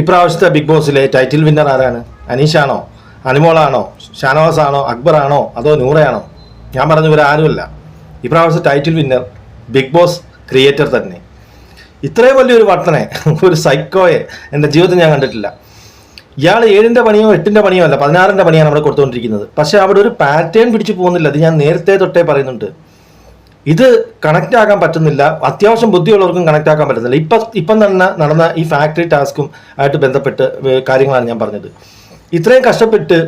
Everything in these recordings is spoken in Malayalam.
ഇപ്രാവശ്യത്തെ ബിഗ് ബോസിലെ ടൈറ്റിൽ വിന്നർ ആരാണ്? അനീഷാണോ, അനുമോളാണോ, ഷാനവാസാണോ, അക്ബറാണോ, അതോ നൂറയാണോ? ഞാൻ പറഞ്ഞു ഇവരാരുമല്ല. ഇപ്രാവശ്യത്തെ title winner Bigg Boss creator തന്നെ. ഇത്രയും വലിയൊരു വട്ടനെ, ഒരു സൈക്കോയെ എൻ്റെ ജീവിതത്തിൽ ഞാൻ കണ്ടിട്ടില്ല. ഇയാൾ 7ന്റെ പണിയോ 8ന്റെ പണിയോ അല്ല, 16ന്റെ പണിയാണ് അവിടെ കൊടുത്തുകൊണ്ടിരിക്കുന്നത്. പക്ഷെ അവിടെ ഒരു പാറ്റേൺ പിടിച്ചു പോകുന്നില്ല. അത് ഞാൻ നേരത്തെ തൊട്ടേ പറയുന്നുണ്ട്. ഇത് കണക്റ്റ് ആക്കാൻ പറ്റുന്നില്ല. അത്യാവശ്യം ബുദ്ധിയുള്ളവർക്കും കണക്റ്റ് ആക്കാൻ പറ്റുന്നില്ല. ഇപ്പം തന്നെ നടന്ന ഈ ഫാക്ടറി ടാസ്കും ആയിട്ട് ബന്ധപ്പെട്ട് കാര്യങ്ങളാണ് ഞാൻ പറഞ്ഞത്. ഇത്രയും കഷ്ടപ്പെട്ട്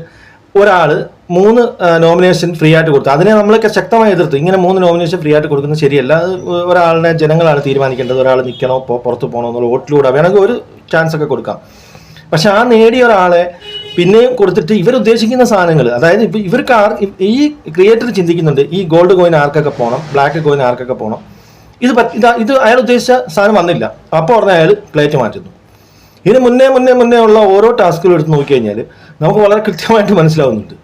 ഒരാൾ 3 നോമിനേഷൻ ഫ്രീ ആയിട്ട് കൊടുത്തു. അതിനെ നമ്മളൊക്കെ ശക്തമായി എതിർത്ത്. ഇങ്ങനെ 3 നോമിനേഷൻ ഫ്രീ ആയിട്ട് കൊടുക്കുന്നത് ശരിയല്ല. ഒരാളിനെ ജനങ്ങളാണ് തീരുമാനിക്കേണ്ടത്. ഒരാൾ നിൽക്കണോ പുറത്ത് പോകണോ എന്നുള്ള വോട്ടിലൂടെ വേണമെങ്കിൽ ഒരു ചാൻസ് ഒക്കെ കൊടുക്കാം. പക്ഷെ ആ നേടിയ ഒരാളെ പിന്നെയും കൊടുത്തിട്ട് ഇവരുദ്ദേശിക്കുന്ന സാധനങ്ങൾ, അതായത് ഇവർക്ക് ഈ ക്രിയേറ്റർ ചിന്തിക്കുന്നുണ്ട് ഈ ഗോൾഡ് കോയിൻ ആർക്കൊക്കെ പോകണം, ബ്ലാക്ക് കോയിൻ ആർക്കൊക്കെ പോകണം. ഇത് അയാൾ ഉദ്ദേശിച്ച സാധനം വന്നില്ല. അപ്പോൾ പറഞ്ഞാൽ അയാൾ പ്ലേറ്റ് മാറ്റുന്നു. ഇതിന് മുന്നേ ഉള്ള ഓരോ ടാസ്കുകളും എടുത്ത് നോക്കിക്കഴിഞ്ഞാൽ നമുക്ക് വളരെ കൃത്യമായിട്ട് മനസ്സിലാവുന്നുണ്ട്.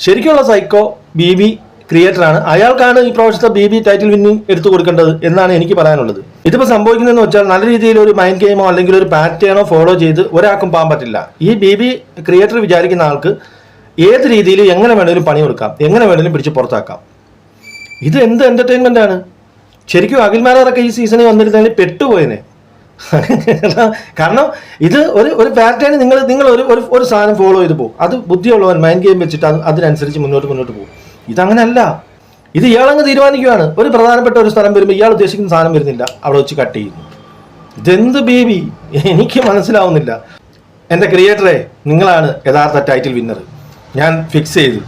ശരിക്കുള്ള സൈക്കോ ബി ക്രിയേറ്ററാണ്. അയാൾക്കാണ് ഈ പ്രാവശ്യത്തെ ബി ടൈറ്റിൽ വിന്നിങ് എടുത്തു കൊടുക്കേണ്ടത് എന്നാണ് എനിക്ക് പറയാനുള്ളത്. ഇതിപ്പോൾ സംഭവിക്കുന്നതെന്ന് വെച്ചാൽ നല്ല രീതിയിൽ ഒരു മൈൻഡ് ഗെയിമോ അല്ലെങ്കിൽ ഒരു പാറ്റേണോ ഫോളോ ചെയ്ത് ഒരാൾക്കും പോകാൻ പറ്റില്ല. ഈ ബി ക്രിയേറ്റർ വിചാരിക്കുന്ന ആൾക്ക് ഏത് രീതിയിൽ എങ്ങനെ വേണമെങ്കിലും പണി കൊടുക്കാം, എങ്ങനെ വേണമെങ്കിലും പിടിച്ച് പുറത്താക്കാം. ഇത് എന്ത് എന്റർടൈൻമെന്റ് ആണ്! ശരിക്കും അഖിൽമാരൊക്കെ ഈ സീസണിൽ വന്നിരുന്നെങ്കിൽ പെട്ടുപോയനെ. കാരണം ഇത് ഒരു പാറ്റേൺ നിങ്ങൾ ഒരു സാധനം ഫോളോ ചെയ്ത് പോകും. അത് ബുദ്ധിയുള്ളവൻ മൈൻഡ് ഗെയിം വെച്ചിട്ട് അതിനനുസരിച്ച് മുന്നോട്ട് പോകും. ഇതങ്ങനല്ല. ഇത് ഇയാളങ്ങ് തീരുമാനിക്കുകയാണ്. ഒരു പ്രധാനപ്പെട്ട ഒരു സ്ഥലം വരുമ്പോൾ ഇയാൾ ഉദ്ദേശിക്കുന്ന സാധനം വരുന്നില്ല, അവിടെ വെച്ച് കട്ട് ചെയ്യുന്നു. ഇതെന്ത് ബേബി, എനിക്ക് മനസ്സിലാവുന്നില്ല. എൻ്റെ ക്രിയേറ്ററെ, നിങ്ങളാണ് യഥാർത്ഥ ടൈറ്റിൽ വിന്നർ. ഞാൻ ഫിക്സ് ചെയ്തു.